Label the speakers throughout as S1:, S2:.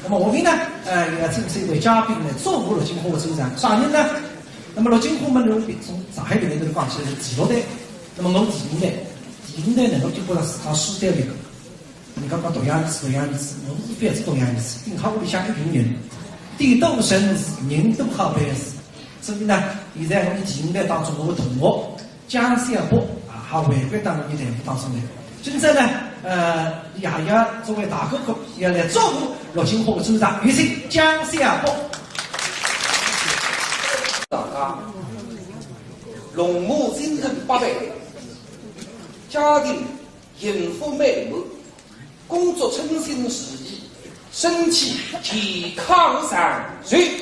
S1: 那么下面呢，也要请这位嘉宾来祝福陆金虎的首长。啥人呢？那么陆金虎们从上海里面头讲起来是第6代，那么我第5代呢，我就觉得自家输掉一个。你刚刚同样意思，我是反是同样意思，顶好屋里向一群人，地都生事，人都好办事。所以呢，现在我们第5代当中，我的同学江小波还回归到我们队伍当中来。现在呢，爷爷作为大哥哥，要来祝福陆金虎的组长，有请江小波。
S2: 大家，龙母精神8倍，家庭幸福美满，工作称心事意，身体健康上水。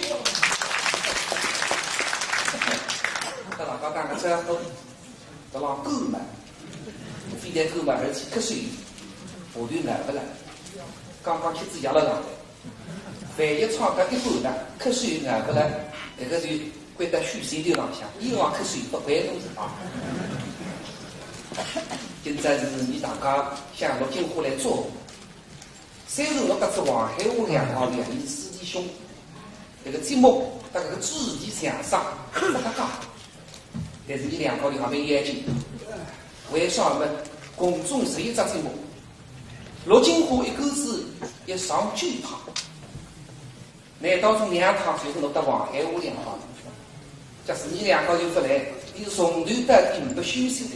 S2: 大家打个招呼，到了购买，非得购买而且瞌睡，部队来不来？刚刚开始压了上来，万一闯个一半呢，瞌睡来不来，这个就归到虚心的浪向，以往瞌睡不关东西啊。现在是你大家向陆金虎来做。虽然我搿只黄海话两号两伊师弟兄，这个节目大概个主题向上不搭讲，但是你两号里还没眼睛。为啥么公众是一只节目？陆金虎一口子要上9趟，难道从2趟就是落到黄海话两号？假使你两号就不来，你是从头到底不休息的，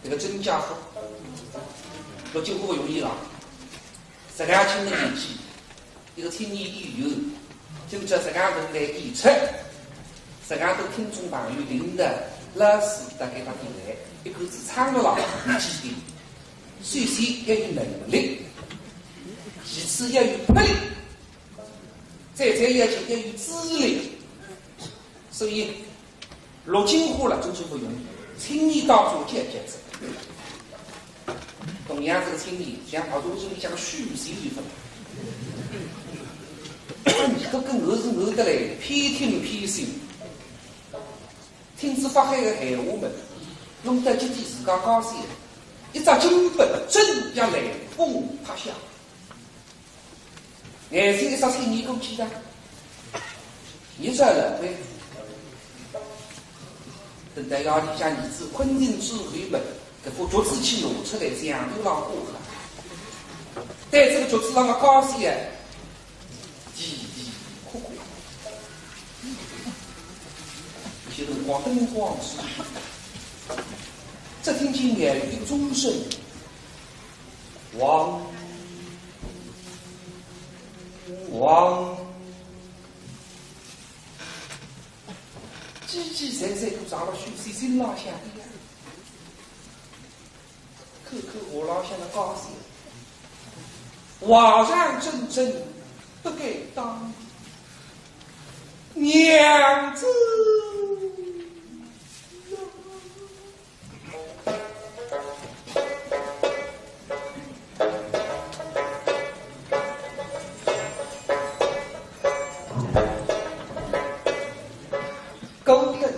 S2: 这个真家伙。陆金虎不容易了。12、轻的年纪，一个青年演员，就叫12人来演出，12都听众朋友领的老师大概他进来，一口子唱了了几点。首先要有能力，其次要有魄力，再要求要有资历。所以陆金虎了真就不容易，青年当中接子。同样这个青年像好多人像个虚心一份，你都跟我是我的来，偏听偏信，听之发海的闲话们，弄得今天自家高兴，一只金本真要来风塌下，眼睛一只青年过去的，你这人会等待压力下儿子昆人智慧们。这副脚趾去露出来，这样流浪过了。但这个脚趾让我高兴啊，啼啼哭哭。有些辰光灯光是，只听见眼语的钟声，汪汪，叽叽喳喳都长了许些心拉下的。口口我老乡的高兴，瓦上真真不该当娘子。狗人。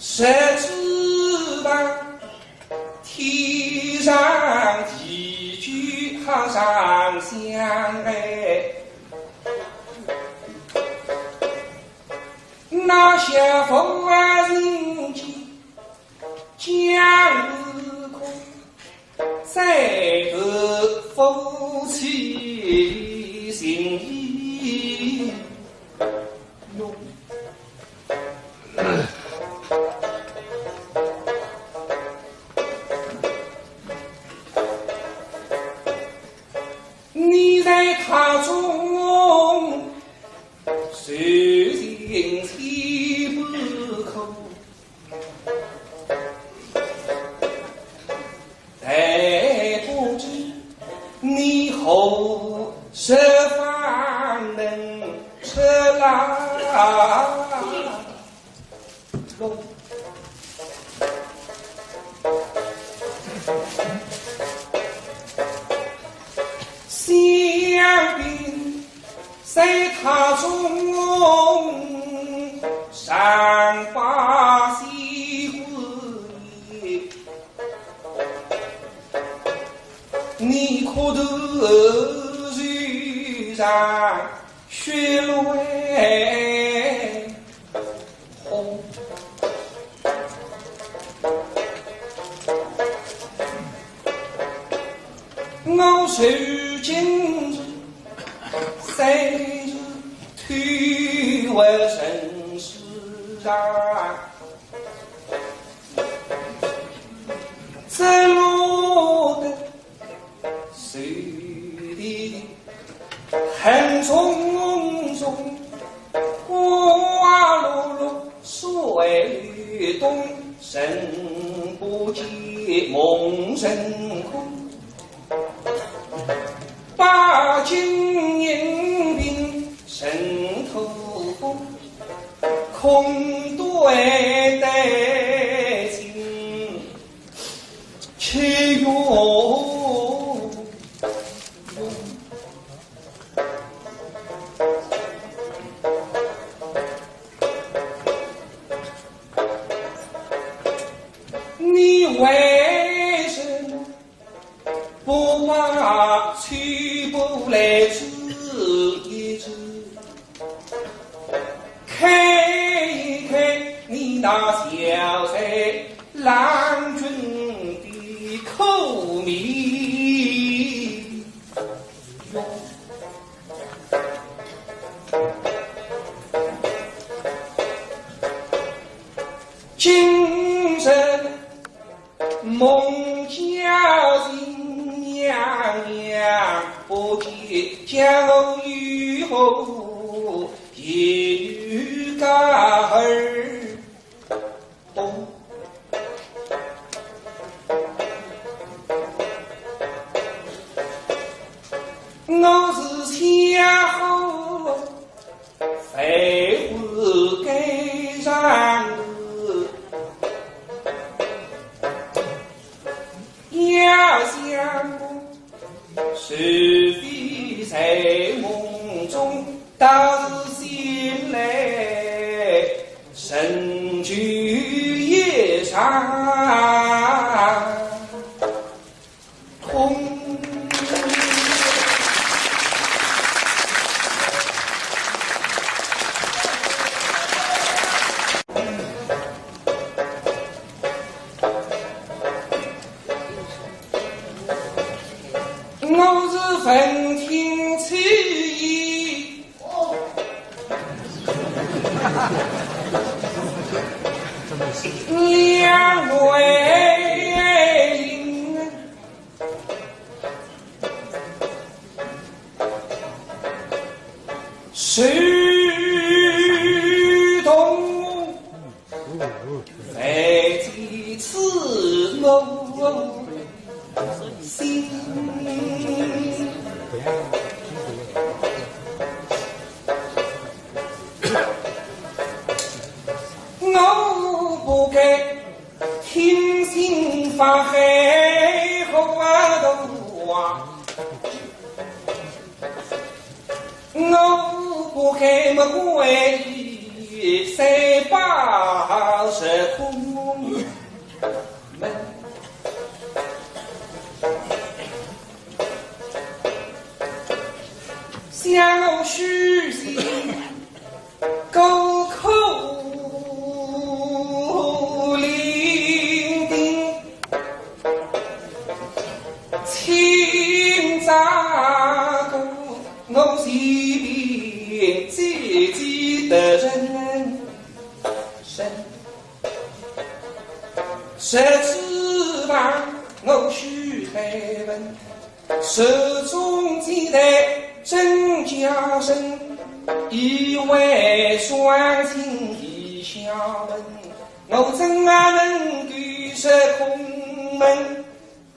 S2: 谁知道天上地久好上相哎，那些风儿人间江空，再得夫妻情意浓。你在塔中受尽千般苦，但不知你后十方能出来龙。相bin在塔中上把西回，你可得遇上血泪红。我受今日三日退回尘世上，在路的水里寒中中，花落落水东，神不见梦神空。把金银柄神头风，空对待情，且用你为什么不把去不来治一治，开一开你那小菜郎君的口蜜用。今生梦叫人娘娘不见江雨后，夜雨干儿红。我是前后非会该上要想是非在梦中，倒是醒来神居夜上痛。我是分听此意，两位因是同非其此谋心。我不该听信发黑话的话，我不该么为意三八十空门。向虚心沟口十指旁我须开问，手中剑带真家身，以为双亲已相闻，我怎啊能拒绝空门，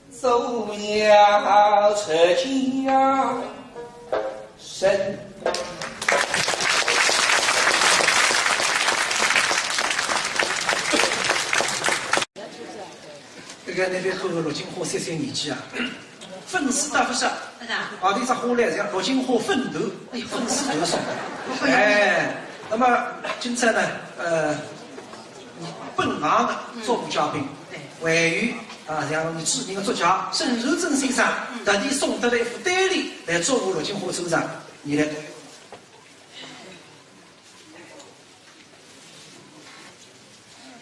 S2: 走了出家身。
S1: 这个那边和陆金花33年纪啊，粉丝大不是？啊，这只花来像陆金花粉头，粉丝头送的。哎，那么今朝呢，本行的作部嘉宾，位于啊，像你知名的作家沈如珍先生，特地送得了一副单礼来祝福陆金花首长，你来。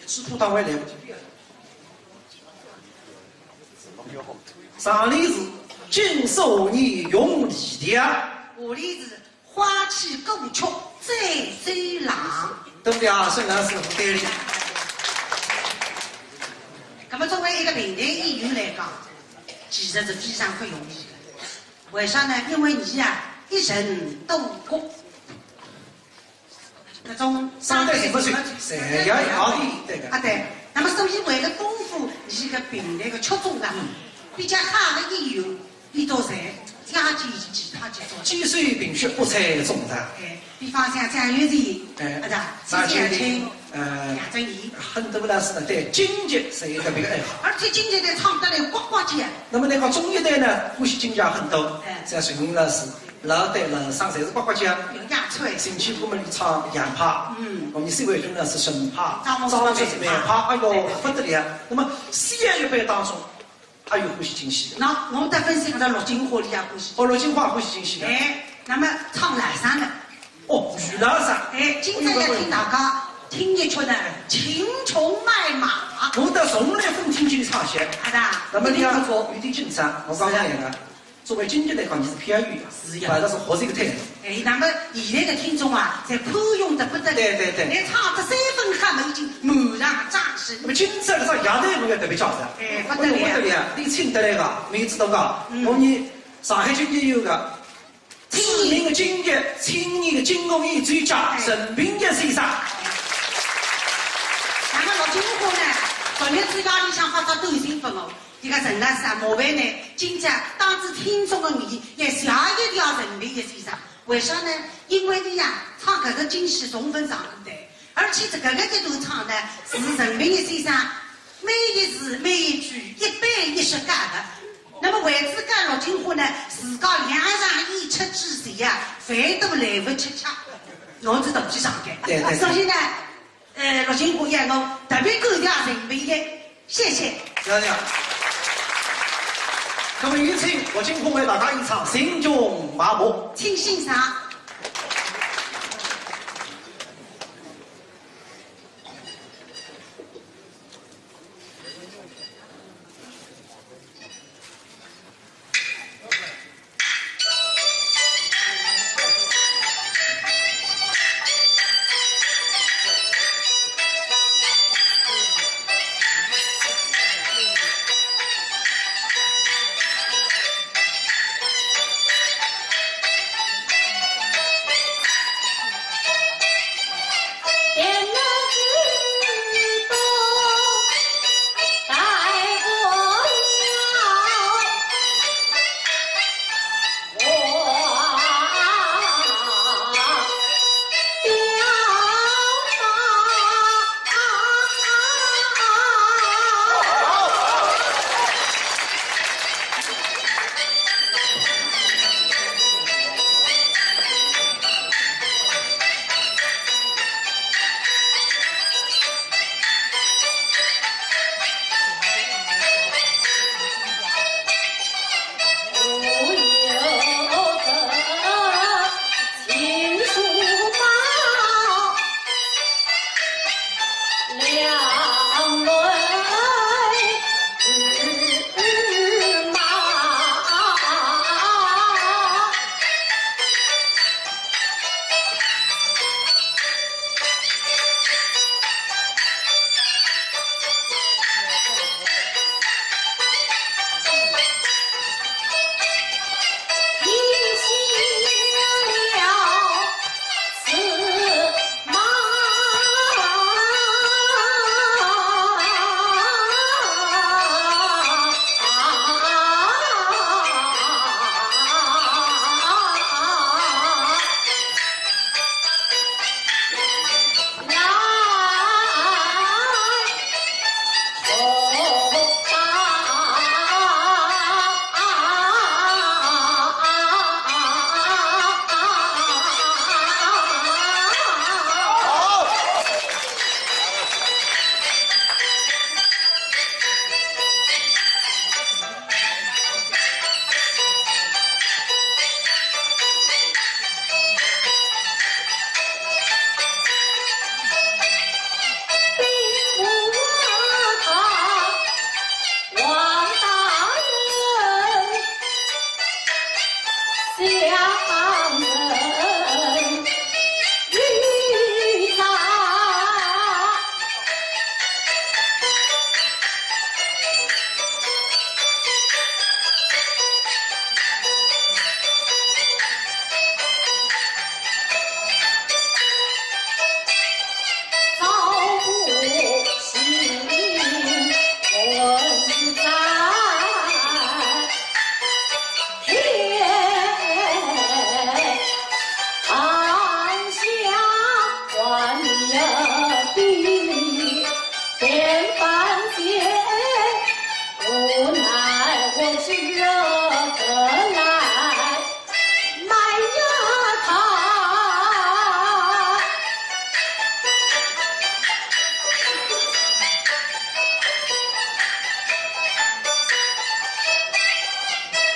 S1: 吃葡萄还来不及。上联是金寿年永离的，
S3: 下联是花气共曲再追郎。
S1: 对不对啊？沈老师副单礼。
S3: 那么作为一个平台演员来讲，其实是非常不容易的。为啥呢？因为你呀，一人多国，那种
S1: 上台是不是？谁要好的对个？
S3: 啊对。那么所以为了丰富你个平台的曲种啊，比较好的演员，你都在加进其他节奏。
S1: 鸡碎饼血不猜中的。
S3: 哎，比方像张雨绮，张建清，杨振宁，
S1: 很多老师呢对京剧是一个别个爱好。
S3: 而且京剧呢唱得来呱呱叫。
S1: 那么那个中艺队呢，欢喜京剧很多，像徐明老师。老队老上侪是呱呱叫，
S3: 有亚翠，
S1: 星期五们里唱洋派，我们西维军呢是神派，张老师是慢派，哎呦不得了。那么西洋乐队当中，还有欢喜京戏的。
S3: 那我们得分析个陆金花里也欢喜。
S1: 哦，陆金花欢喜京戏的。
S3: 哎，那么唱蓝山的。
S1: 哦，徐老师。
S3: 哎，今朝要听大家听一曲呢，秦琼卖马。
S1: 我得从来分听京唱些。
S3: 好的。
S1: 那么你要有点紧张，我刚刚那个。作为京剧来讲，你是偏远的，反正是活这个态度。
S3: 哎，那么现在的听众啊，在宽容得不得了。
S1: 对。
S3: 连唱这3分黑门已经满上掌声。
S1: 那么今朝这个亚队我要特别叫的。
S3: 哎，不得了。
S1: 你请得来个，每次都讲，我们上海京剧有个知名的京剧青年的金工艺专家陈平杰先生。
S3: 那么陆金花呢，昨日子夜里向发只短信给我。这个陈老师啊，麻烦呢，今朝当着听众的面，要下一条陈平杰先生。为啥呢？因为你呀，唱这个京戏重分上台，而且这个这段唱呢，是陈平杰先生每一字每一句110改的。那么为此讲陆金花呢，自家2场演出之前呀，饭都来不及吃，我这都去上台。
S1: 对。
S3: 所以呢，陆金花要我特别感谢陈平杰，谢谢。
S1: 谢谢。那么有请陆金花为大家演唱《心中麻木》，
S3: 请欣赏。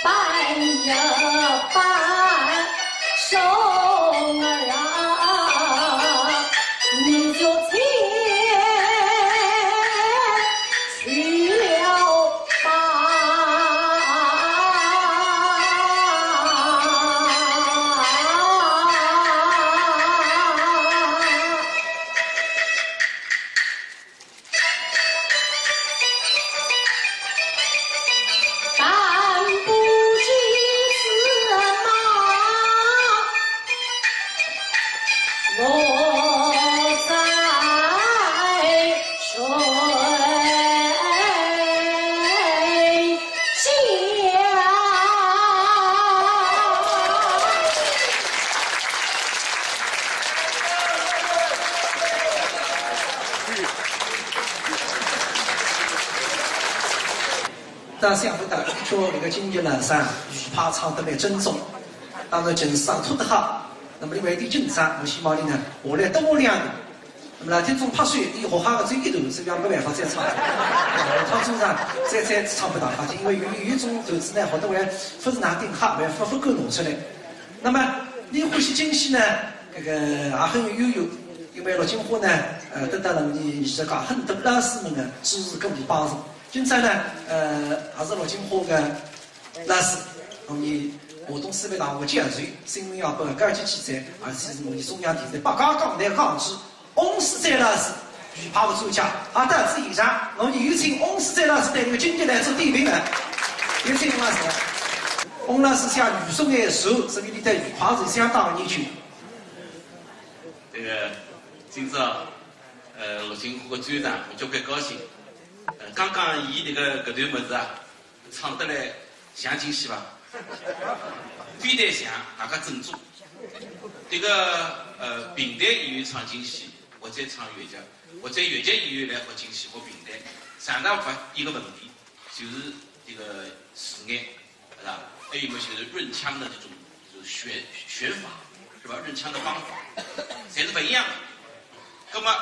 S4: 半呀半手儿啊，你就前去了吧。但不知此马落在水下。
S1: 但想不到，说那个经济呢，上预怕唱得来珍重，当然经上出得好。那么另外一点紧张，我希望你呢，下来多两年。那么呢，听众拍水，以后哈个最一头，实际上没办法再唱。他经常再唱不到哈，因为有一种投资呢，好多还不是拿定哈，还不够弄出来。那么你欢喜京戏呢，这个也很有悠悠，因为陆金花呢，得到了你是讲很多老师们的支持跟你帮助。今朝呢，也是陆金花的老师，我们华东师范大学教授，新闻要报高级记者，而且是我们中央电视台北港港台港剧翁世纂老师预派的专家。好的，是以上，我们有请翁世纂老师带领经济来做点评了。有请翁老师。翁老师向预送的书，所以你的预派是相当研究。
S5: 这个今朝陆金花的专场，我交关高兴。刚刚伊那个搿段物事啊，唱得来像京戏伐？非但像，大家珍珠。这个平台演员唱京戏，或者唱越剧，或者越剧演员来学京戏或平台，常常发一个问题，就是这个字眼，是吧？还有么就是润腔的这种选法，是吧？润腔的方法，侪是不一样的。那么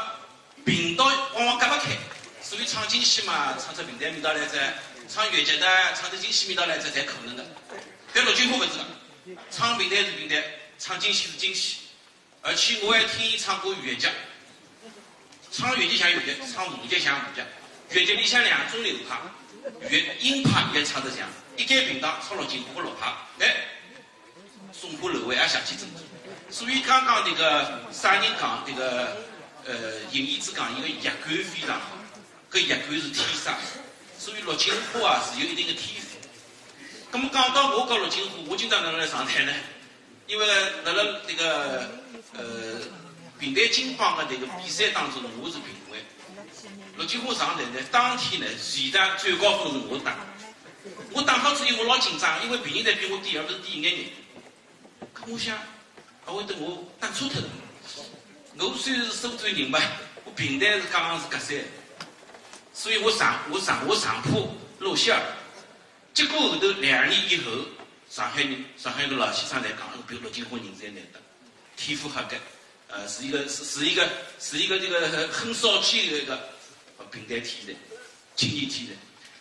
S5: 频道往往隔不开。所以唱京戏嘛，唱出平台味道来着；唱越剧呢，唱出京戏味道来着，才可能的。但陆金花不是的，唱平台是平台，唱京戏是京戏。而且我还听伊唱过越剧，唱越剧像越剧，唱武剧像武剧。越剧里向两种流派，鹰派也唱得像，一间频道唱陆金花六派，哎，松花楼外也想起珍珠。所以刚刚这个啥人讲这个尹义之讲一个乐感非常好。搿乐感是天生，所以陆金花啊是有一定的天赋。那么讲到我跟陆金花，我经常能来上台呢，因为辣辣这个平台金榜的这个比赛当中，我是评委。陆金花上台呢，当天呢，前台最高分是我打。我打好之后，我老紧张，因为别人在比我低，而不是低一眼眼。可我想，会得我打错脱了。我虽然是苏州人嘛，我平台是讲是隔山。所以我上坡露馅儿，结果后头2年以后，上海的老先生来讲，比如陆金花人才难得，天赋合格，是一个这个很少见的一个平台天才，青年天才。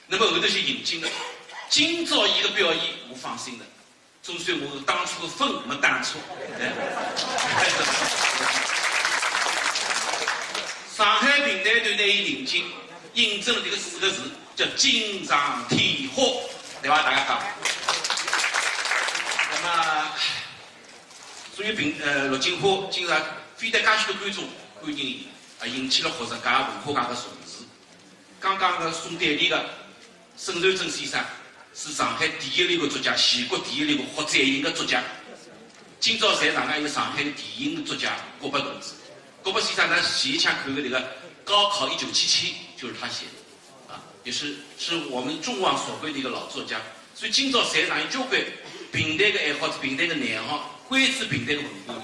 S5: 那么后头就引进了，今朝一个表演，我放心的，总算我当初的分没打错。上海平台团呢伊引进。印证了这个4个字，叫锦上添花，对吧？大家讲。那么，所以陆金花经常非得介许多观众欢迎伊，引起了学术界、文化界的重视。刚刚的宋代理的沈传真先生是上海第一流的作家，全国第一流的学展映的作家。今朝台上还有上海的电影的作家郭伯同志，郭伯先生呢前一枪看的这个。高考1977就是他写的，也是我们众望所归的一个老作家。所以今朝台上有交关平台的爱好者、平台的内行，关注平台的文化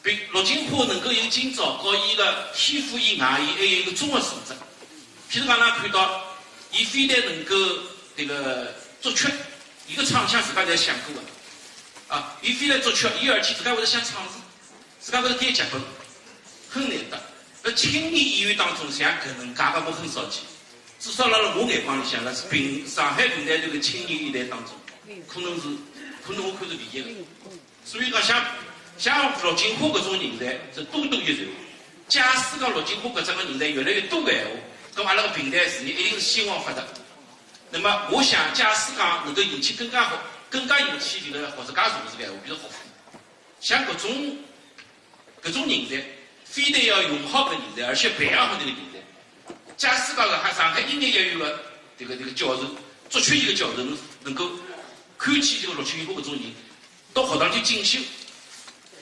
S5: 人。陆金花能够有今朝和伊个天赋以外，伊还有一个综合素质。譬如讲，咱看到伊非但能够这个作曲，伊个唱腔自家侪想过的，伊非但作曲，伊而且自家会得想唱词，自家会得改剧本，很难得。青年演员当中，像搿能介个我很少见，至少辣辣我眼光里向，是上海平台团的青年一代当中，可能我看是理解的。所以讲像陆金花搿种人才是多多益善。假使讲陆金花搿种个人才越来越多个闲话，咁阿拉个平台事业一定是兴旺发达。那么我想，假使讲能够引起更加好、更加有气力的学术界人士个闲话，比如学府，像搿种人才，非得要用好搿人才，而且培养好这个人才。假使讲上海音乐学院个这个教授，作曲系个教授能够看起这个陆金花搿种人到学堂去进修，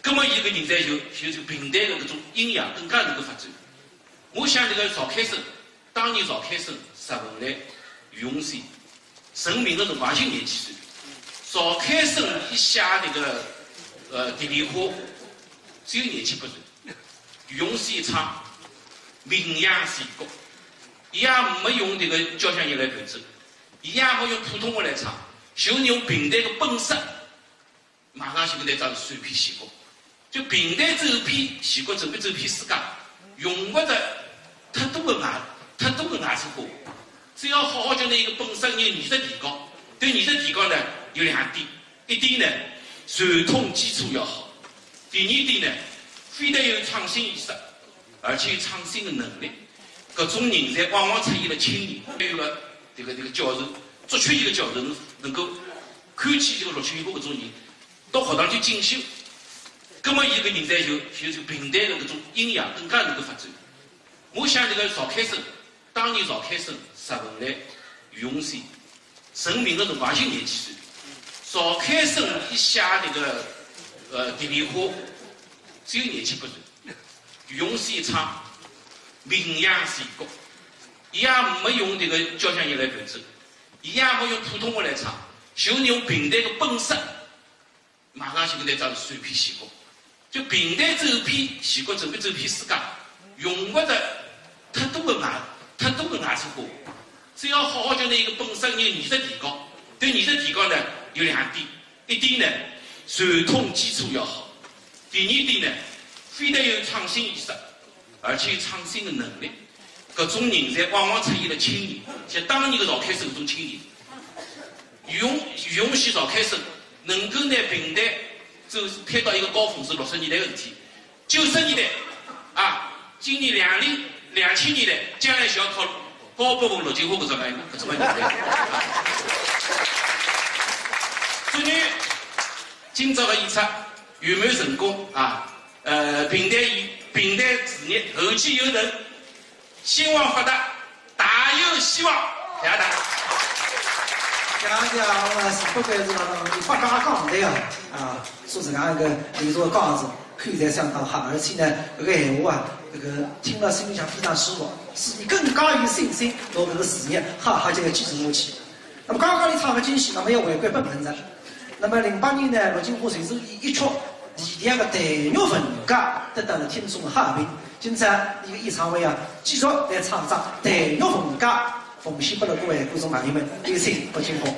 S5: 葛么伊个人才就平台的搿种营养更加能够发展。我想这个赵开生，当年赵开生石文来于洪山成名的辰光也就20几岁。赵开生伊写这个《蝶恋花》只有27、8岁。于洪山一唱名扬全国，伊也没用这个交响乐来伴奏，伊也没用普通话来唱，就用平台的本色，马上就搿张传遍全国。就平台走遍全国，走遍世界，用不着太多的外出花。只要好好叫那一个本身有艺术提高，对艺术提高呢有2点，一点呢传统基础要好，第2点呢非得有创新意识，而且有创新的能力。各种人才往往出现了青年，还有个这个教授，作曲系的教授能够看起这个陆金花搿种人到学堂去进修，葛么伊个人才就平台的搿种营养更加能够发展。我想这个赵开生，当年赵开生石文来于洪山成名的辰光也就20几岁。赵开生伊写这个《蝶恋花》只有27、8岁。于洪山一唱名扬全国，伊也没用这个交响乐来伴奏，伊也没用普通话来唱，就用平台的本色，马上就搿张传遍全国。就平台走遍全国，走遍世界，用不着太多的外出花。只要好好叫那一个本身有艺术提高，对艺术提高呢有2点，一点呢传统基础要好，第2点呢非得有创新意识，而且有创新的能力。各种人才往往出现了青年，像当年的赵开生搿种青年，于洪山赵开生能够拿平台推到一个高峰是60年代的事体，90年代啊，今年2000年代，将来就要靠高博文、陆金花搿种人才。至于今朝的演出圆满成功啊，平台事业后继有人，兴旺发达，大有希望。谢谢大家。
S1: 讲我是不管是发家讲台啊，说自家个有座讲子口才相当好，而且呢，这个闲话啊，这个听了心里想非常舒服，使你更加有信心到这个事业好好这个继承下去。那么刚刚你唱个京戏，那么要回归本本质。那么08年呢，陆金花随手一曲第2个台乐分家得到了听众的好评。今朝一个演唱会啊，继续来唱张台乐分家，奉献给了各位观众朋友们，有请陆金花。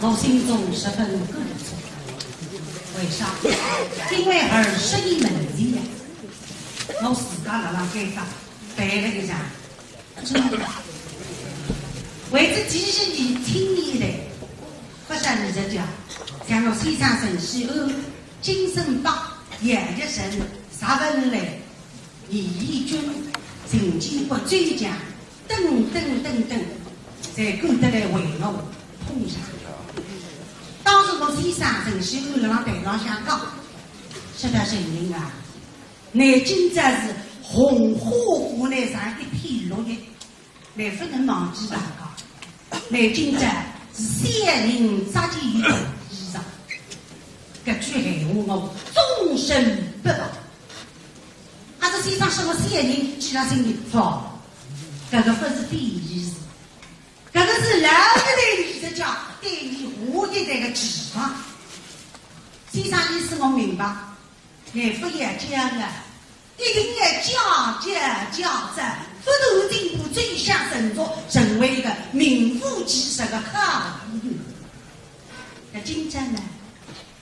S3: 我心中十分鼓足。为啥？因为21门前呀，我自家辣辣街上摆了一场真的，为这几十年青年来，不是你这叫，像我先生陈锡安、金圣邦、杨吉成、石文来、李义军、陈建国、追奖等等等等，才赶得来为我捧场。当时我先生陈锡安辣台上向讲，说得承认啊，南京这是红花湖南上一片绿叶，来不能忘记大家。南京这是三人扎进一个衣裳，搿句闲话我终身不忘。阿这先生说我三人记了心里放，搿个不是第一事，搿个是老一代艺术家对你下一代的期望。先生意思我明白，乃不要讲的，一定要讲着，不断进步，追向成熟，成为一个名副其实的客户。那今朝呢，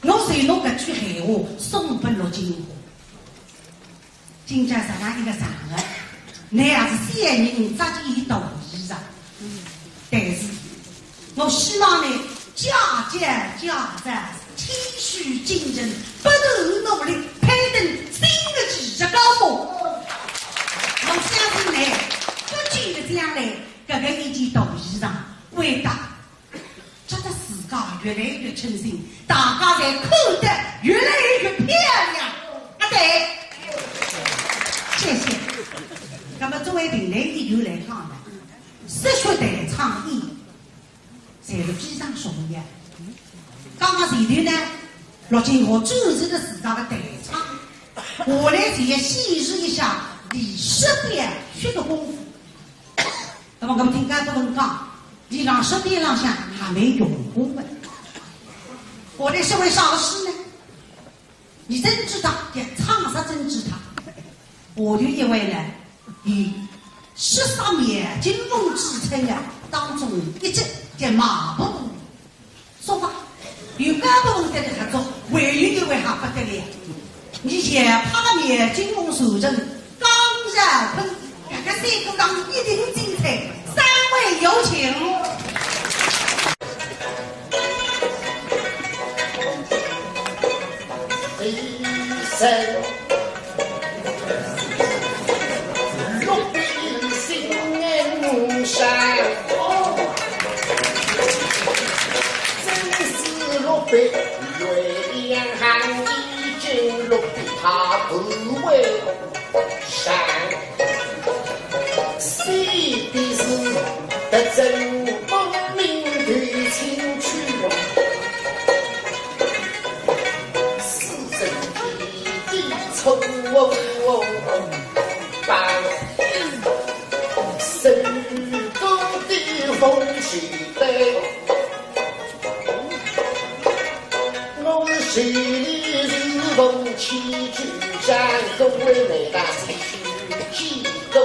S3: 我随侬搿句闲话送拨陆金华。今朝实上一个场合，乃也是三人扎进一道衣裳，但是我希望呢，家着，谦虚精神，不断努力，攀登新的技术高峰。我相信呢，不久的将来，搿个一件大衣裳会得觉得自家越来越称心，大家才看得越来越漂亮。啊，对，谢谢。那么作为平台演员来讲呢，实学台唱演，侪是非常重要。刚刚前头呢，陆金华展示了自家的台唱，我来才显示一下李石边学的功夫。那么我们听干部们讲，你让石边浪向还没用功的。我来是为啥事呢？你真知道，也唱啥真知道。我就因为呢，以13面金凤之称的当中一直在马步说话。有干部们在这合作，还有一位还不得了。你前趴面金凤守正，刚热喷，这个赛歌当一定精彩。3位有请。
S6: 一生六笔心山，真是六笔鸳鸯已经六笔他不为山，谁的是得真功名对情趣。把神功的风气带，我心里是风气居家，各位美大师气功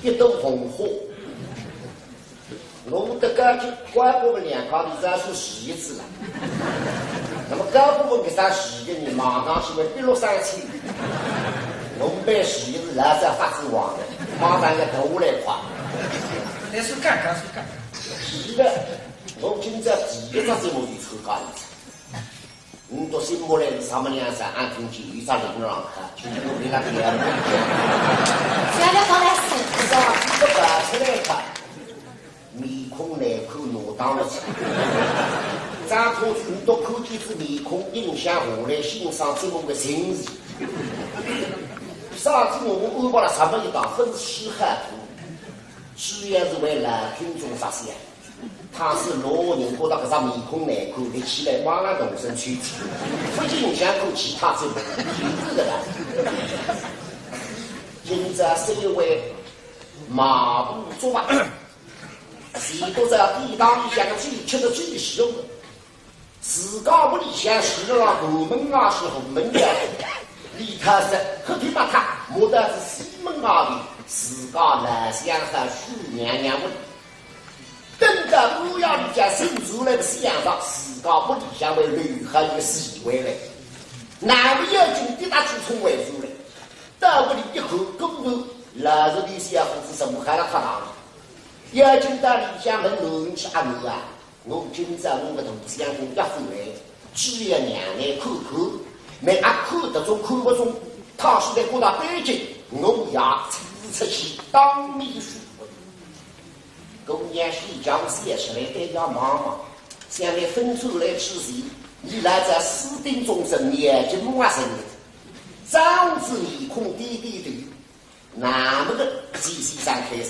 S6: 一朵红花。我的感觉怪部分两靠你再说试一次了。那么该部分给他试的，你马上是会跌落山去。我们被试一次来再发指望的，马上要头来垮。
S1: 来说干干说干。
S6: 是的，我今朝第一只节目就参加一次。到新摸来上面两山按空气一张领让看，就我给他点。
S4: 现在刚才是
S6: 上这个出来看，面孔内口挪当了起。咱从很多口技之面孔影响下来欣赏节目的情绪。上次我们安排了什么一档分析汉图，主要是为了听众发现。他是老人觉得搿张面孔难看，立起来马上动身去吃，不影响过其他节目，就是的啦。今朝社会马步作外，许多在地当里向的最吃的最凶的，自家不理想，是让后门啊是后门的，李太师可听把他莫得是西门啊的，自家来想和许娘娘问。等到不要理解生出来的思想上，自家不理想为留下一个思维来，哪个要紧的他去冲为主来，到不里一口公头，老子的小伙子怎么还来看他了？要紧到理想门楼去按摩啊！我今朝我的同乡中一回来，只要娘来看看，没阿看得中看不中，他是在过到北京，我也出去当秘书。公年是将写出来给家妈妈，现在分出来吃席，你来在私定终身眼睛陌生的，长子面孔低低的，那么的继续上开始，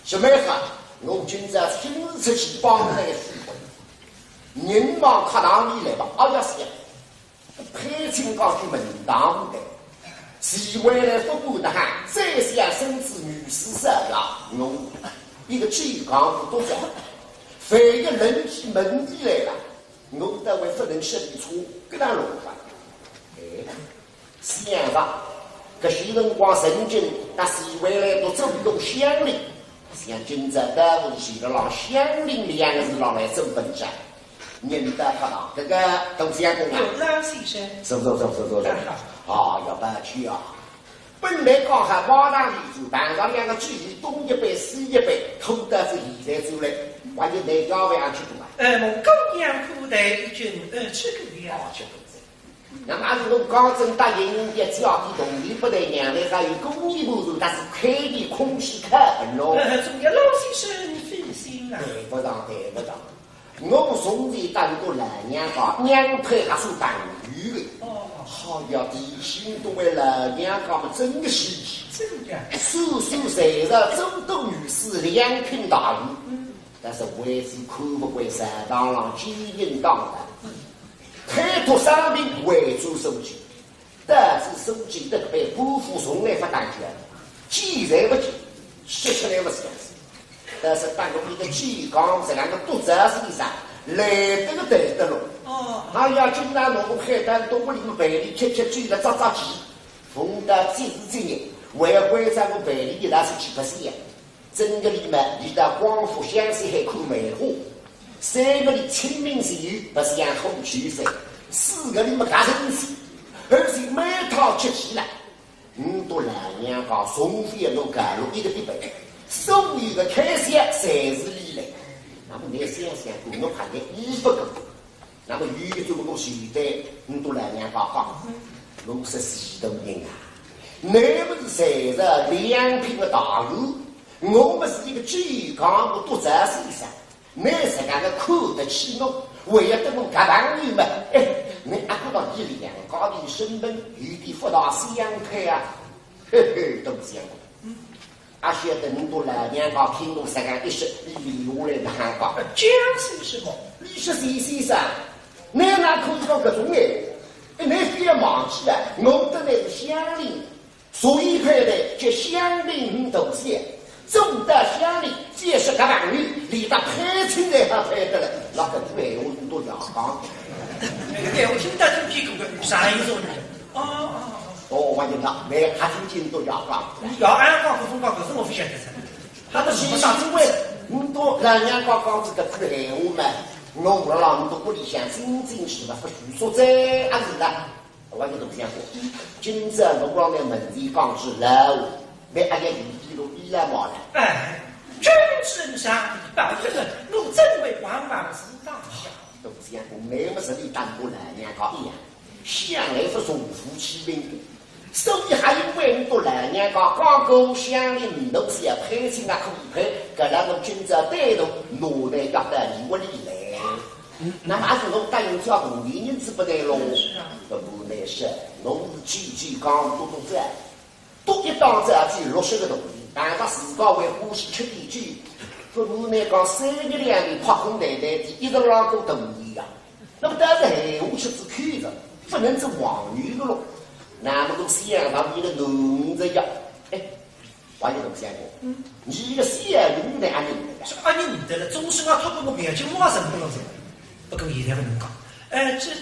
S6: 什么话？我今朝亲自去帮那个书会，您往课堂里来吧，哎呀是呀，配青高去门当户的，是为了服务的哈，再想生子女士色呀，我。一个最高不多少，非个人体门地来了，我单位不能设立出跟他弄法。哎，想法，可是辰光神经，那是为了都走动乡里，像今朝单位写的让乡里两个字让来走本站，认得他了，这个都是样公啊。
S1: 老先生，
S6: 走，啊，要不去啊。本来刚好马上里就班上两个距离东一杯西一杯，偷的是现在走来，我就来教外去读啊。
S1: 我公羊苦带一斤吃狗的呀。
S6: 吃狗子。那么是我刚正答应也只要的动力不得娘的，还有工艺部但是开的空气开很咯。
S1: 总要老先生你费心啊。
S6: 对不当。我从这当过来娘家，娘配还是当鱼的。好呀，地心都为了娘家们真的稀奇，
S1: 真的。
S6: 叔虽然中东女士两品大鱼，但是为是看不惯山当郎基因当的，开拓商品为主收集，但是收集的被不服从来发单权，既然不进，说出来不是样子。但是当个一个鸡缸这两个肚子身上来得个得得了。哎呀，今朝弄海胆东不里背里吃嘴了扎扎鸡，逢到节日节日，为会在我背里的那是几不是呀？整个里面离到光复湘西还看梅花，3个里清明节不是养红曲噻，4个里么干生事，而且每套吃起来，都来年搞送费弄赶路一个地北，送一个开销才是理来。那么你想想，我看的衣服个。那么鱼做我现在都来年搞好，我是西东人啊，那不是谁着2品的大鱼，我们是一个最高的独占身上，那是那个看得起我，为了等我干朋友们，哎，你阿不到一2高的身份有点不大相配啊，嘿嘿，都不相配。阿晓得你都来年搞听我3个110里下来的汉话，
S1: 讲是什么？
S6: 你是谁先生？你哪可以讲各种哎，你非要忘记了，我的那是乡里，所以派的叫乡里同乡，中到乡里结识个朋友，离到派出来还派得了，那个对我们都讲讲。
S1: 对，我听到这屁股的啥意思？哦，
S6: 我听到，没还听都讲讲。
S1: 要按讲不中讲，可是我不晓得噻。
S6: 他的心上因为多人家刚刚这个句闲话嘛，我为了让多屋里向真正是不许所在啊是的，我就这么想过。今朝我让那问题讲是老，被阿爷一路依来嘛了。
S1: 哎，君身上到这个路真为往往是大小。
S6: 都这样，没么事你当过来人家搞一样，向来是重夫妻兵的。所以还因为多来人家刚刚乡里你都是要配亲啊可以配，搿让侬今朝带动脑袋要得离我里来。那么是侬答应叫同龄人子不对喽？不难事，侬是句讲多多在，多一当这句60个同龄，大家自家为呼吸吃地句。不无奈讲3日2日拍空袋袋的，一直让够同意呀。那么但是闲话吃只看着，不能是妄语的咯。那么都想到你的农子呀，哎，我有这么想过，你个想用的安尼的呀？
S1: 说安尼唔得了，总是要透过我表情马上不能做，不够现在不能讲。这，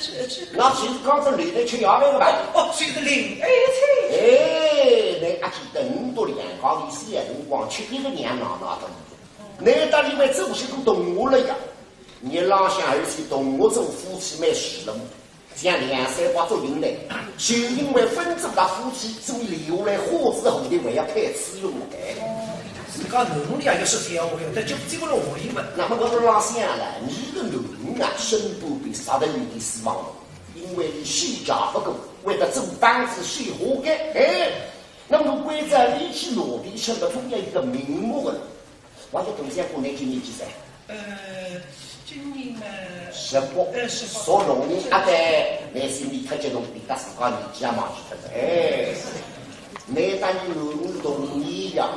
S6: 那其实刚才你在吃药那个吧？
S1: 哦，睡得灵，哎，
S6: 那阿记得你多两高的想用光吃一个娘拿的。那当里面走些个动物了呀，你老想而且动物做夫妻没事了，像2、3把做人来，就因为分走了夫妻，所以留来活之后的为要配吃用的。
S1: 自家农里啊有10条，我有，但就只不了我一问。
S6: 那么我是老想了，你的农啊，身不比杀得有的死亡，因为你虚假不够，为了走房子水活该，哎，那么规则你去落地想不出要一个名目的。我就东西过年今年几岁？
S1: 今年呢
S6: ？18。说农历阿对，那是你特这种比他自家年纪也嘛是特哎。那当你农历同年呀，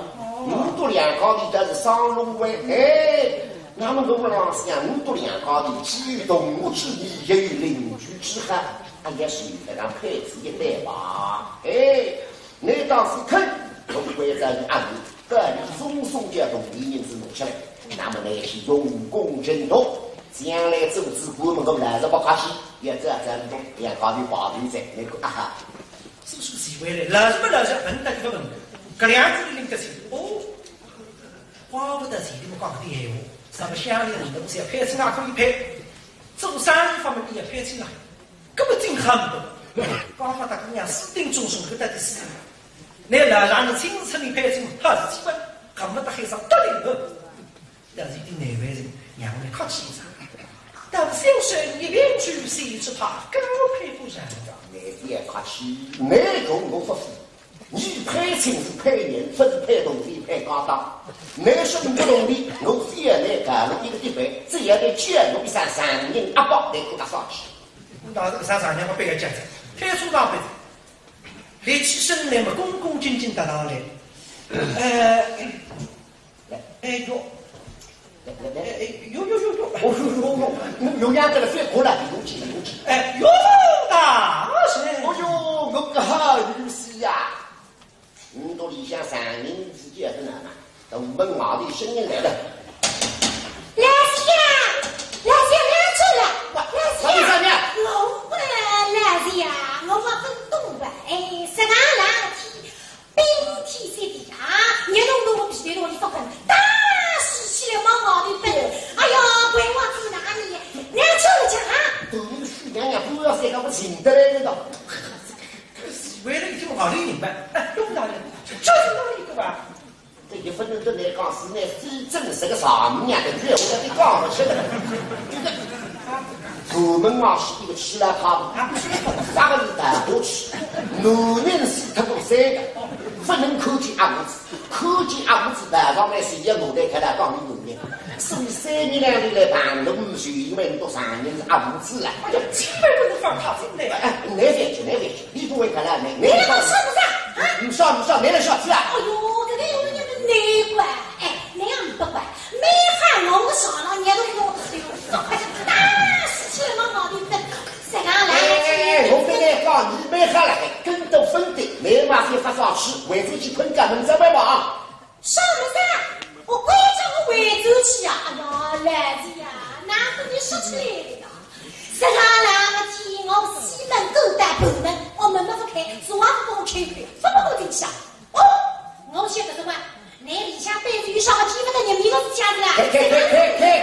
S6: 你多两高的这是上龙位哎。那么我们老是讲，你多两高的基于动物之义，也有邻居之害，他也是非常配置一代吧哎。那当时看，都会在你安排。这里松松叫同龄人子弄起来，那么那些用功真多，将来走之国门都来着不客气，也这真多，两高的话题在那个啊哈，
S1: 是不是机会嘞？老是不老是问得这个问题，搿两子领得起哦，怪不得前头讲的闲话，什么乡里人东西配亲啊可以配，做生意方面也配亲啊，根本真恨不得，刚好大姑娘私定终身后得的事。那老让你亲自出面配亲，他是基本恨不得黑上得领头。但是一定难为人，让我们客气一下。等小生一边去谁知他高配不上的。
S6: 那点客气，那个我不服。你配亲是配人，不是配东西配高档。那是不容易，我非要来干了一个地方，只要来卷我比上3人阿宝来给他上去。
S1: 到这个上3年我背个家子，配出上辈子。立起身来嘛，恭恭敬敬的上来。
S6: 有两个人飞过来，有几。
S1: 大神！
S6: 我个好律师呀！你都理想3人之间的嘛，都问马的声音来了。
S4: 来走了，我不来呀，我不分东北，10个垃圾，冰天雪地啊，热咚咚皮头你不分，打死起来毛的分，哎呀，怪我住哪里？娘走了讲啊！
S6: 都是娘娘不要3个不请得来的。
S1: 为了一听好的明白，东大人，这是哪一个吧？
S6: 这1分钟都来讲是呢，真是个上面的月，我给讲不起来。我们嘛是一个吃来怕的，啥个是带过去，男人是特多3个，不能科技阿五子，科技阿五子带上来是一路来开来讲的男人，所以3年2年来办都不是因为你都上人是阿五子了，
S1: 哎呀，基本不能放他进来。
S6: 难回去，你不会看来难。
S4: 你上不上？
S6: 你上，没人上去啊？
S4: 哎呦，这个有你们难管，那样不管，没喊我上了，你都给我，快点打死起来嘛！我的分，10个垃圾。
S6: 我跟你讲，你没喊来，跟着分的，没马上发上去，回头去困咱们这边吧。
S4: 上不上？我归叫我回走去呀！哎呀，垃圾呀，哪个你说出来的呀？10个垃圾，我西门都带后门，我门不开，是我不给我开开，不给我进去啊！哦，我晓得什么？那里向背着你上个鸡巴的你米都是这样子啦。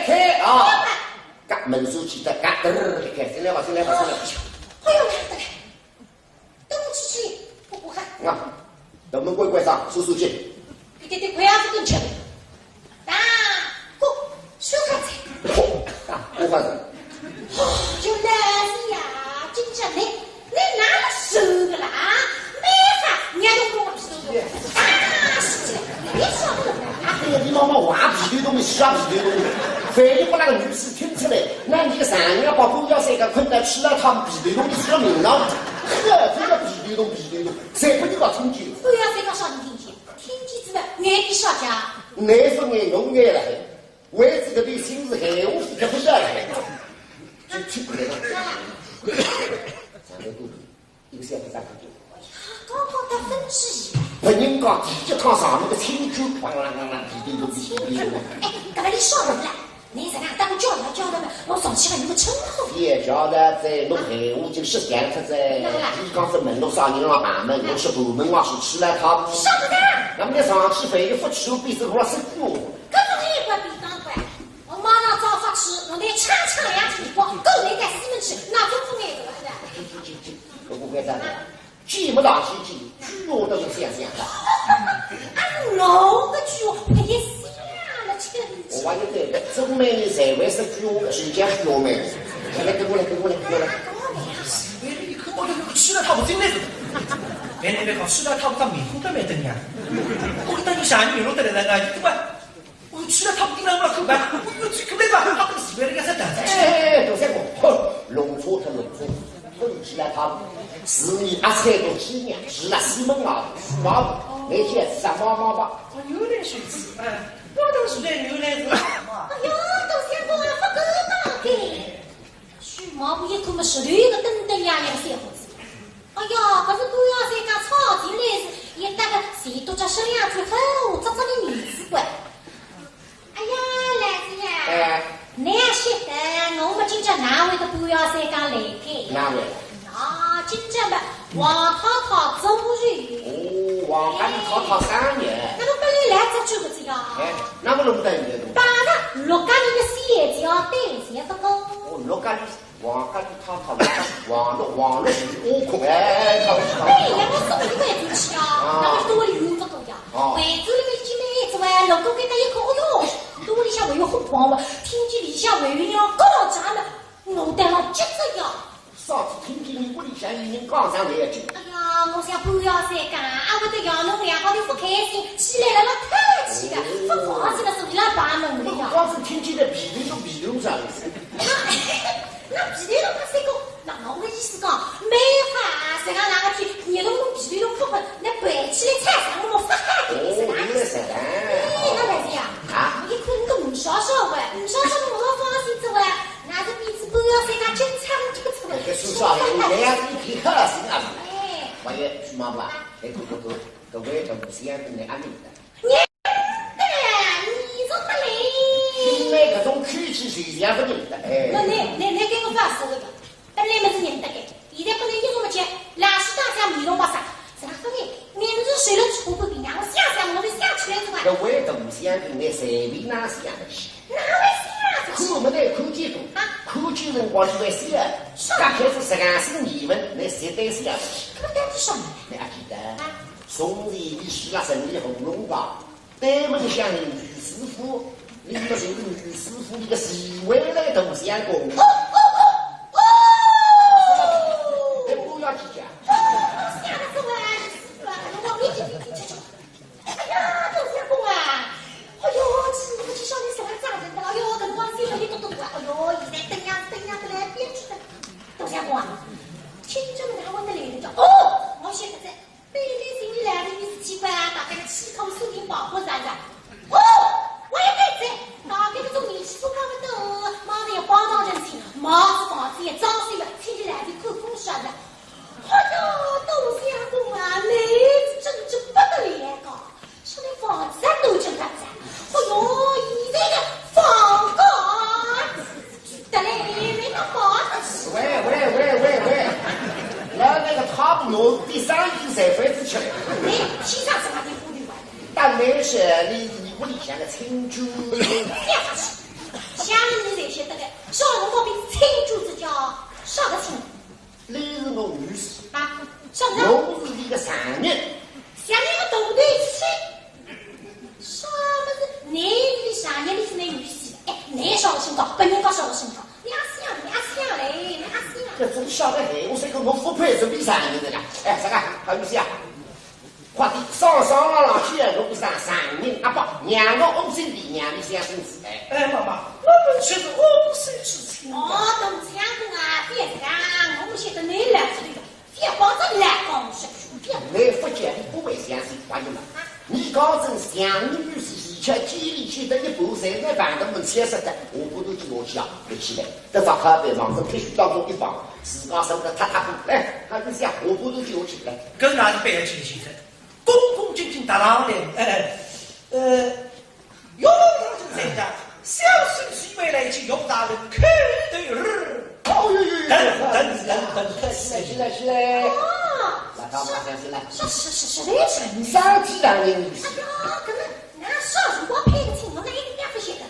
S6: 开啊！嘎门手记得嘎噔儿开，进来吧。
S4: 哎呦，来，等我去去，我看。
S6: 啊，等门乖上，收紧。
S4: 对，快要是更强。啊，过，收开菜。
S6: 我发现。
S4: 就来是呀，真正的，你哪么收的啦？没法，你还用我皮头头。啊，是的，别说了。
S6: 你妈妈挖皮头东西，挖皮头东西，非得把那个女士听出来，那你个三娘把公交车给困在吃了，他们皮头东西要命了。这个皮头东，谁不知道听见？
S4: 不要再讲少听见，听见之外，眼比少家。
S6: 那是眼用眼了，为这个对心是害我是不是了？就听不来了。上来肚皮，有些不咋个多。
S4: 刚刚他分之一。
S6: 不人讲第一趟上那个青州，咣啷啷啷，皮头
S4: 哎，刚才你说人了，你在那当教的们，我想起来你们称呼。
S6: 也叫的在弄害我就实现他在，你刚是门路上你让俺们，我是部门我是吃了他。
S4: 上不得。
S6: 那么你上去飞不去，我比这我是过。
S4: 根本一块比当块，我马上早发吃，我得抢两斤光，够人家西门吃，那中风也得了。
S6: 我不会这样，记不到记，举我都是这样。
S4: 老个举我也瞎了，这个。
S6: 我话你对的，真美的才会是举我，时间举我美。来，跟我来。
S1: 你看我吃了他不真的是。别讲，吃了他不当面孔都没等呀。我等你下你面露得来那个，对吧？我吃了他不顶了我口白，我最口白吧，他跟西边人家是等着。
S6: 都在我，弄错，偷吃了他，是你阿菜都几年，是那西门啊，妈，那天是啥妈吧？
S1: 我有点水吃，我都是在牛奶子。
S4: 哎呦，都想过不够大的，许毛不一口么石头一个灯呀，一个小伙子。哎呀，可是都要在家吵进来是，也大概谁都叫生养最后，找你女子管。哎呀，来子呀，你也晓得，我们今朝哪位的不要在家来开？
S6: 哪位？
S4: 啊，今朝嘛，王太太周日。
S6: 哦，王太太3年。
S4: 那么本来来这句个这样。
S6: 那么弄得你
S4: 马上6家人的鞋子要对鞋不够。
S6: 哦，6家人。王家太网络是我空
S4: 对呀，我送你位置去啊，那个多里有这个呀，位置里面进来之外，老公给他一口，哎呦，多里向委员很慌嘛，听见里向委员要高价了，我带了急着呀。
S6: 上次听见你屋里向有人讲上来一句，
S4: 哎呀，我想不要再讲，阿不得要侬两个人不开心，起来了太气了，不放心了，手里拉把门的呀。
S6: 刚才听见的皮头上的。
S4: 那皮头不是个，那我的意思讲，没法，谁讲哪个天，你弄皮头不分，那摆起来菜上我们发汗的，是哪意思？那来这样啊？你看你都小的，我放心走啊，那这彼此不要谁讲真差这个出来。
S6: 说啥呢？人家是一片好心啊！哎，我也去妈妈，哎，各位同事也跟你安排的。
S4: 你怎么来？
S6: 听那个种口气是一样不认得，哎。
S4: 你给我发说的，本来没是认得的，现在不能一种么讲，老是大家面容不啥，啥个呢？明日睡了出不平啊！我想我就想起来是吧？
S6: 各位同事跟你随便哪想的去？
S4: 哪会想？
S6: 看没得看见过啊？看见人光就会想，刚开始实干是疑问，那谁对想的去？
S4: 我到底什么？
S6: 你还记得？宋李是那生意红龙吧？对门乡的女师傅，你们这个女师傅这个细微的同事讲。你不要去讲。
S4: 吓死我了！我一听。哎呀，同事公啊！哎呦，我去晓得什么咋人的？哎呦，跟我心里都哎呦，现在等样的来编出来。同事公啊，听着哪问的来的叫哦，我晓得在。北京心里来的意思奇怪啊，大概气孔树林保护啥子？哦，我也在，大概这种年纪都看不懂，妈的也包装人情，毛子房子也装修了，听起来就口风啥的。哎呀，董相公啊，妹子真不得了个，说连房子都挣他在。哎呦，现在的房价，得嘞，没那房子。
S6: 喂。那个差不多第3季才会子吃。
S4: 你提倡什么的妇女玩？
S6: 但没事，你屋里向个亲主。
S4: 想你这些得个，小辰光比亲主之交少个亲。
S6: 你是我女婿
S4: 啊，小辰
S6: 我是你的上人。
S4: 下面个都对起，什么是男的上人，你是男女婿的？哎，男少个身高，本人高少个身高，你还想嘞，你还想？
S6: 这真晓得嘿，我说个我不配准备上人的啦。哎，啥个？好意思啊？快点上了去，我上人阿爸娘个欧兄弟娘的相生子哎。
S1: 哎，妈妈，我们却是欧生之亲。
S4: 哦，懂枪工啊，别这个，我们现在没来这个，别光着来光是别。
S6: 来福建你不会相信，朋友们，你搞成相女女是以前基里去的一步3在板凳们切实的，我不都给我去啊，不起来，得把咖啡往这必须当中一放，自家手的踏踏步，来，他就是我不都给我起来，
S1: 跟俺是白起先生。恭恭敬敬打上来，有大人在家，小心是未来请有大人开头日。
S6: 哦呦呦，
S1: 等，
S6: 起来，
S4: 哦，
S6: 来，到马上起来，
S4: 是的，真是。
S6: 上体让人女
S4: 哎呀，可能俺少辰光配个亲，我那一定要不晓得。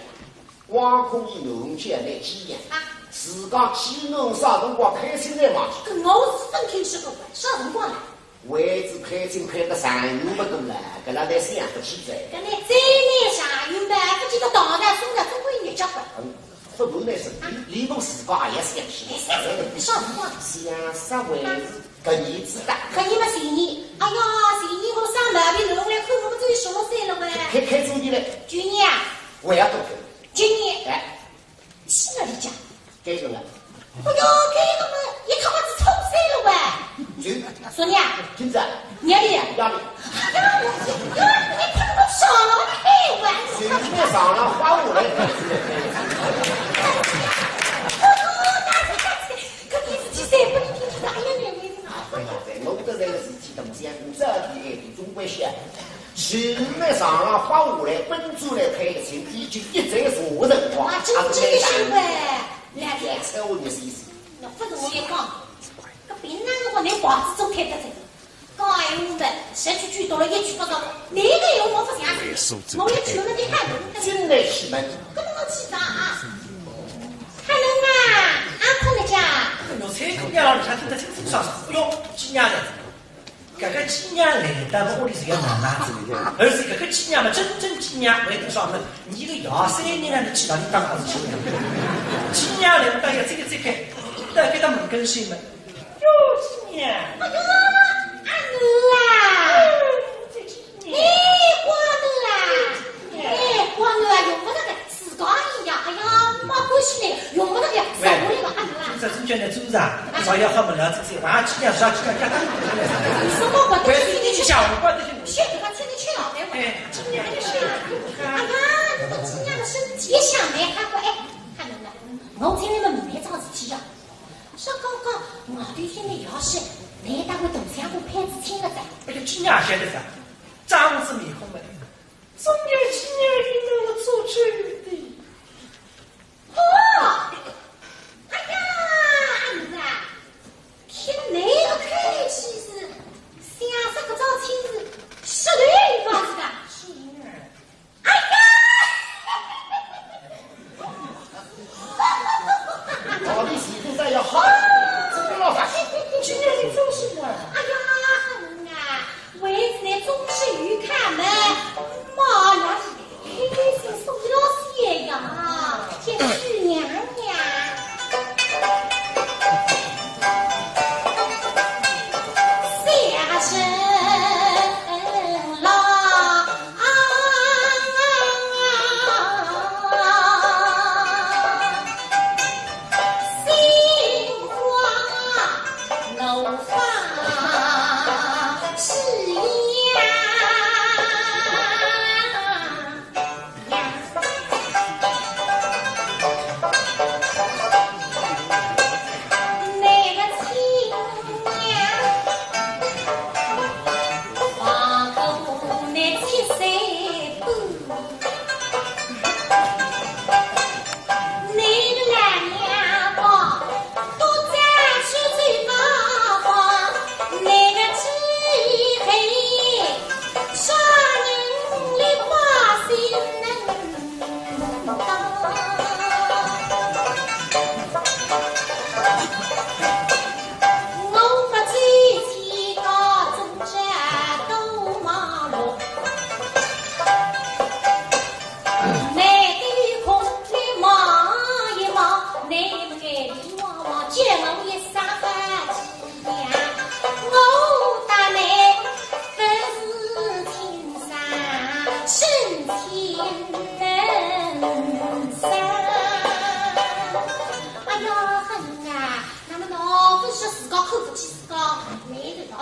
S6: 王空以农钱来体验，
S4: 啊，
S6: 自家体能少辰光开心来忘记，
S4: 跟我是分清楚个，少辰光了。
S6: 位置开进开的上有不多了，跟他在想不起在。
S4: 跟那再难上有办不记得当然送的，总归你结婚。
S6: 不不那是李东自家也想起来，
S4: 少辰光。
S6: 想啥位置跟你知道。
S4: 可你们谁年？哎呀，谁年我上毛病了，我来看我们这里16岁了喂。
S6: 开中的嘞，
S4: 去年啊，
S6: 我也都开。
S4: 今年
S6: 哎，
S4: 去哪里讲？
S6: 该个了。
S4: 哎呦，这个嘛，一他妈是冲岁了喂。说你啊，
S6: 金子，
S4: 哪里？
S6: 压力。
S4: 哎呀，你看我上了太晚了。
S6: 随便上了花我来。
S4: 可电视机3不能听到，哎呀，你
S6: 不要在我的这个事情东西，这里总归是。前面上了花我来，本主来开个车，已经一再说人话，
S4: 啊，真是喂，来
S6: 来猜我的意思。
S4: 那不是我也讲，搿平常的话，连房子都开得着。讲闲话们，社区居多了一句不着，哪个有我不相信？我也去了那边看，
S6: 真来气门。
S4: 搿么我去啥啊？还能啊？阿婆的家。
S1: 侬猜姑娘老里向听得清清爽爽，哟，鸡娘来，搿个鸡娘来，但是屋里是个囡囡，而且搿个鸡娘嘛，真正鸡娘会得爽的。你个摇3年了，你去哪里当儿子去？鸡娘来，大家这个开，大概到门根先门，哟，鸡娘。
S4: 哎呦，阿女啊！哎，光头啊！哎，光头啊，用不着个，自家一样。哎呀，没关系的，用不着个，受不了阿女啊！
S1: 这中间的组长，少要好门了，这些晚上鸡娘啥鸡娘干？
S4: 什么不对？
S1: 你想我管这些。
S4: 现在他天天吃老白
S1: 哎，鸡娘的事。
S4: 哎呀，你个鸡娘的身体也想来，还不哎？看能了，我今天么明天桩事体呀。说刚刚外头现在要是来单位同乡过配子亲了的。
S1: 哎呀，鸡娘晓得啥？张子面孔的，总有鸡娘与我做主的。
S4: 哦，哎呀，阿女啊，听哪个开气是想啥个桩亲事，实对一方子的。
S1: 是啊。
S4: 哎呀！
S6: 老李媳妇在要好，真的老法。
S1: 今年你做什么？
S4: 哎呀，阿女啊，位置呢总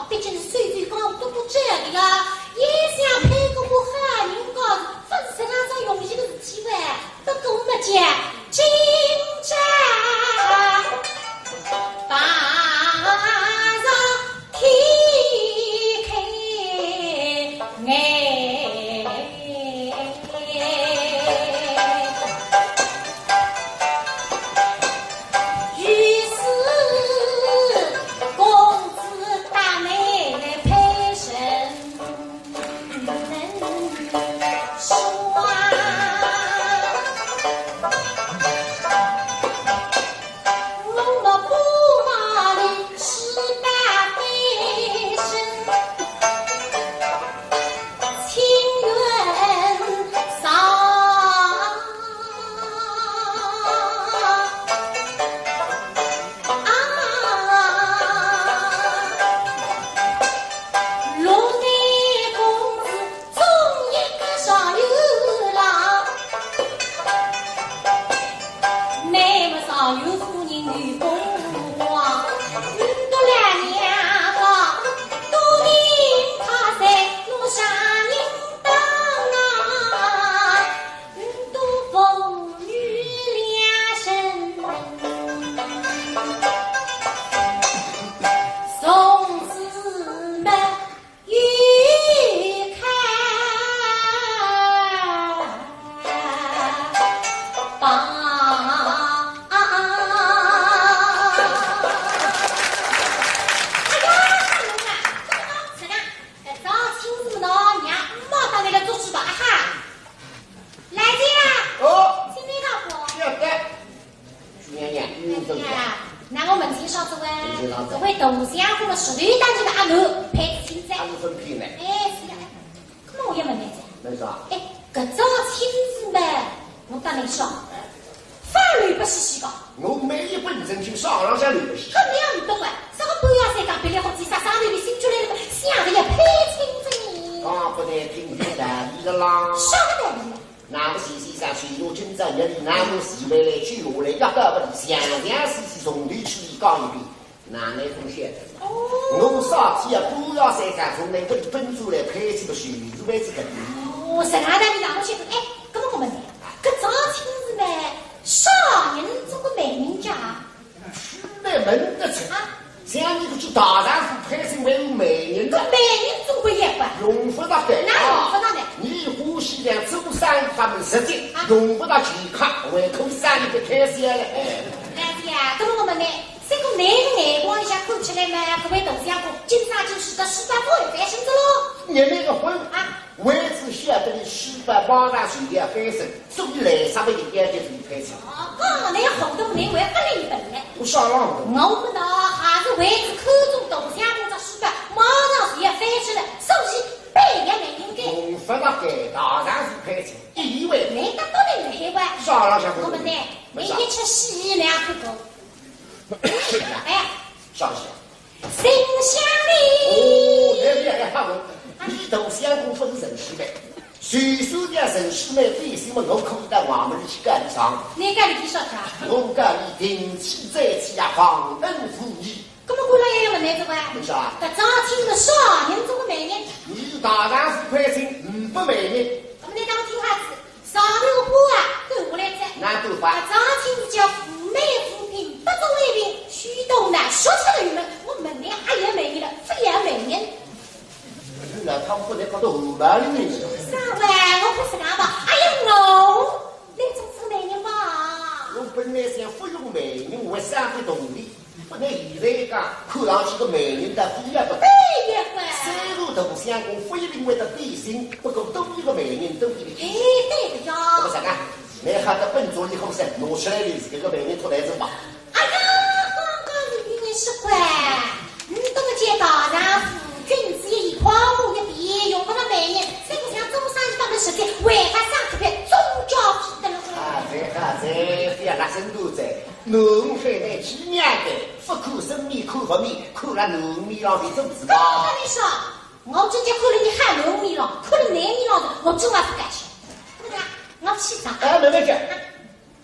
S4: 毕竟是岁岁高都不这个呀，也想配个我汉人个分身啊，这容易的事体喂，不跟我们讲金吒把上天开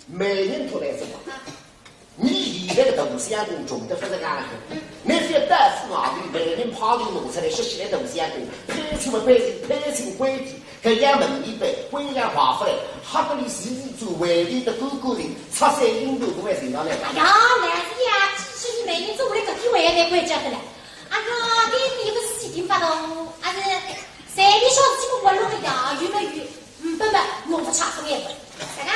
S6: 美人出来什么？你以在的东西啊，公种的不是干的。那些大夫啊，对别人跑的弄出来学习的东西啊，公拍成么拍成规矩，这样门一辈，归样划回来，哈个里是做外地的哥哥的，插在印度都会成长的。
S4: 哎呀，男子呀，其实每年做不了个体会也得关家的了。哎呀，给你不是几点发动，还是3点小时经过我弄的呀，有没有？不，弄不差不多。这个啊，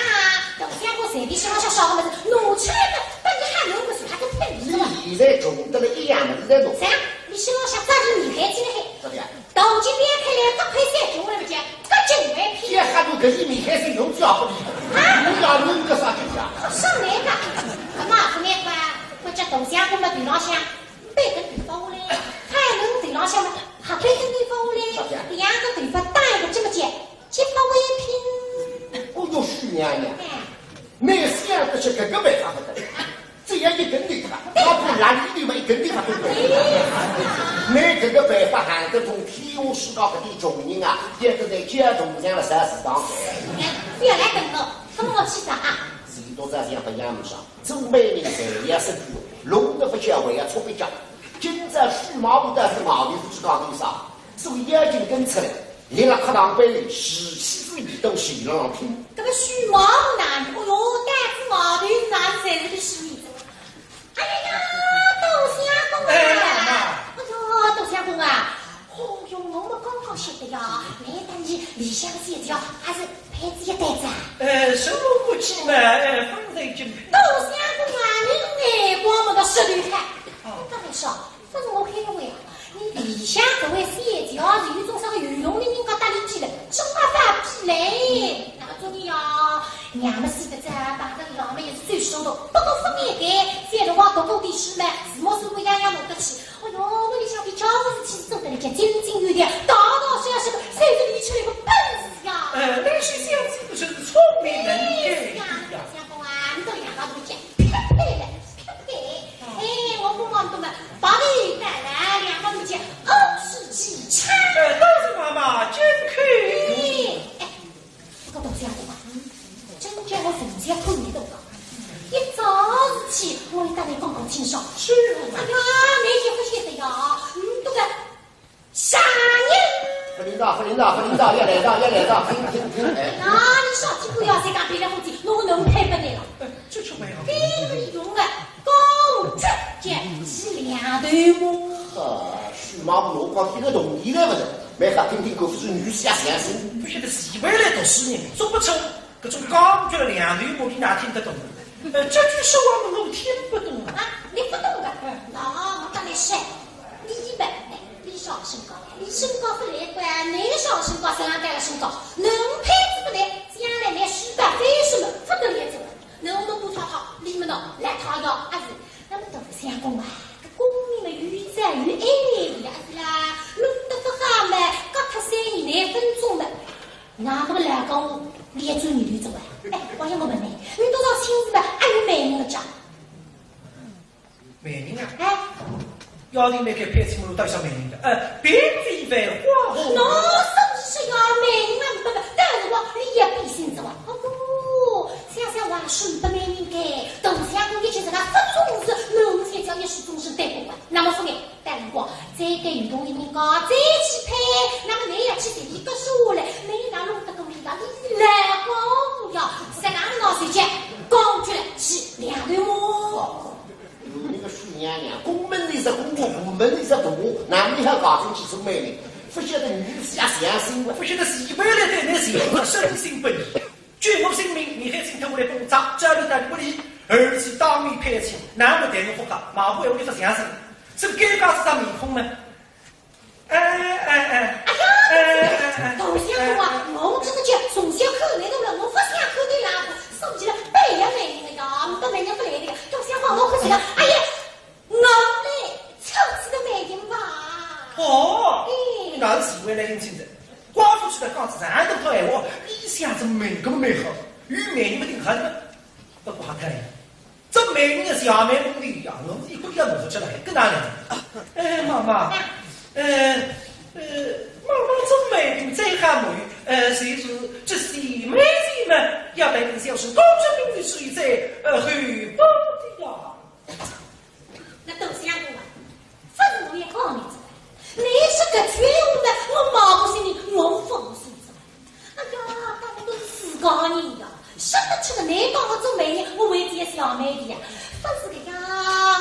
S4: 东西我3点小个么子，弄出来的，本你还弄不出，还都笨死了。
S6: 你在种的了一样的在弄。
S4: 啥？你希望想抓紧女孩子的黑？
S6: 怎么样？
S4: 头巾别开来，多亏3种我来不讲，这真外皮。
S6: 这还都可以，你开始用脚不理。你要弄个啥东西啊？
S4: 上来个，干嘛不那个？我这东西我们对老乡，背跟对方嘞，还能对老乡们，还背跟对方嘞，两个对方打一个这么接，结发外拼。
S6: 我有许娘娘，那想的是这个办法不得，这样一根地方，他不然你里面一根地方都不对。那这个办法喊得从体育市高个的中人啊，也是在街中间的3、4档。
S4: 不要来跟我，跟我去啥啊？
S6: 谁都在这样的样子上，周美人在也是比龙的不叫为要出不讲，今在虚毛不得是毛的不知道多少，所以眼睛跟出来。你那课堂杯里十七岁的东西让人听。
S4: 这个虚毛男，哦哟，胆子毛的男才是个虚子。哎呀，窦相公啊！哎呦，窦相公啊！哦哟，我们刚刚晓得呀，没等你理想协调，还是配置一袋子啊？
S1: 什么武器嘛？放在军配。
S4: 窦相公啊，你眼光么个实厉害。刚才说，这是我开个玩笑。你理想这位协调是有种啥个有用的人家打理起来，什么法比嘞？那个昨天呀，娘们是的在打的老们也是最熟的，不过分也给，现在我读过历史嘛，字幕是不样样弄得起。哎呦，我里想比乔布斯其实做的那件井井有条，大大小小的，谁是理出来个本事呀？
S1: 那些小子不是聪明人
S4: 呀，相公啊，你到两个都讲，对了，对。哎，我不忙的嘛，把你带来两个都讲欧式几餐。
S1: 都是妈妈真可以。
S4: 哎，这个东西啊，对吧？真叫我从前碰你都讲，一早事体我给大家讲讲清爽。
S1: 是
S4: 哎呀，没些不晓得呀，都个傻人。
S6: 副领导，要来到，听。
S4: 啊，你少几步要再讲别的话题，我能配不你了。
S1: 这就没有。
S4: 给你用的公职节是两对么？
S6: 虚毛不落光，一个动地来不得，没法听狗是女侠先生。
S1: 不晓得是为了读书人，做不出这种感觉两对么，你哪听得懂？这句说话我听不懂
S4: 啊！你不懂的，那我当然是你们。你少身高，你身高不来管，你少身高身上带了身高，能配置不来，将来连书本非什么不得来走，能弄不讨好，你们呢来讨要儿子，那么都是相公啊，公民们与在于爱的儿子啦，弄得不好嘛，隔他3以内分钟的，那么来讲连做女的走啊？哎，我想我问你，你多少亲子吧，还有美人的讲？
S1: 美人啊？
S4: 哎。
S1: 要你没给配出路到小美人的，并非为花红。
S4: 那甚至是要美人啊，不，但是我你也必心着啊。哦，想话顺不美人给，都相公也就是他不重视，能才叫也是终身对不管。那么说明，但如果再给运动的人家再去配，那么你要去第一个数来，没那弄得个名堂，你来光不要，在哪里拿谁去？讲出来是两对么？
S6: 那个徐娘娘，宫门里是公公，部门里是部，那你还搞成几种美人？不晓得女侠相生，
S1: 不晓得是为了对那些深信不疑，绝无性命，你还请他我来帮扎，这里的不理，而且当面配亲，那么对我不好，马不要你不相信，是不该告诉他面孔吗？
S4: 哎呀，都相公啊，我这个叫从小可来的了，我不想可对啦，送起了北洋美人的呀，不美人不来的，都相公我可是个，哎呀，我嘞，臭气的美人吧。
S1: 哦，那是为了引亲人，寡妇出来告诉咱都不爱我，一下子美根本没好，与美人不定很不夸太阳。这美人也是亚美人的一样，我一个也弄不出来，更难了。妈妈。妈妈真美人再喊母语，谁知这是美人们要带领小事公正名誉属于在后方的呀。
S4: 高人的，晓得吃个难讲我做媒人，我为这也是要媒的呀。不是个呀，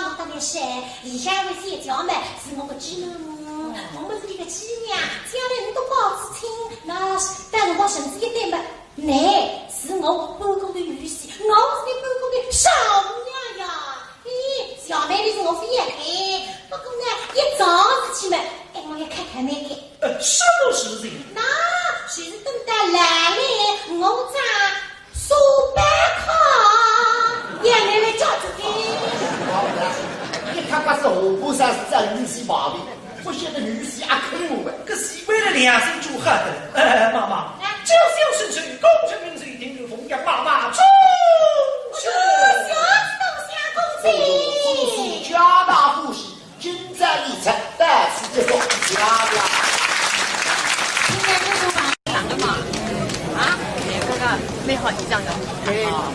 S4: 我当然是李香为这条嘛，是我个侄女。我们是一个鸡娘，将来你都包子亲，那但是我甚至一点嘛，乃是我半公的女婿，我是你半公的少娘呀。咦，小妹你是我非也看，不过呢，一早事体嘛，我要看看那个。
S1: 什么事情？
S4: 那谁是等待来嘞？我在苏北康，也来叫这个。
S6: 你看把是河北山是在女婿旁边，不晓得女婿也看我们。
S1: 这西北的两声祝贺的，妈妈，九九生辰，功成名就，天日风扬，妈妈祝寿。
S4: 小子都下公子，
S6: 家大福喜，精在一场，但是这种家呀。
S4: 今天这个吧，
S7: 两个嘛，啊，这个美好一张的，啊，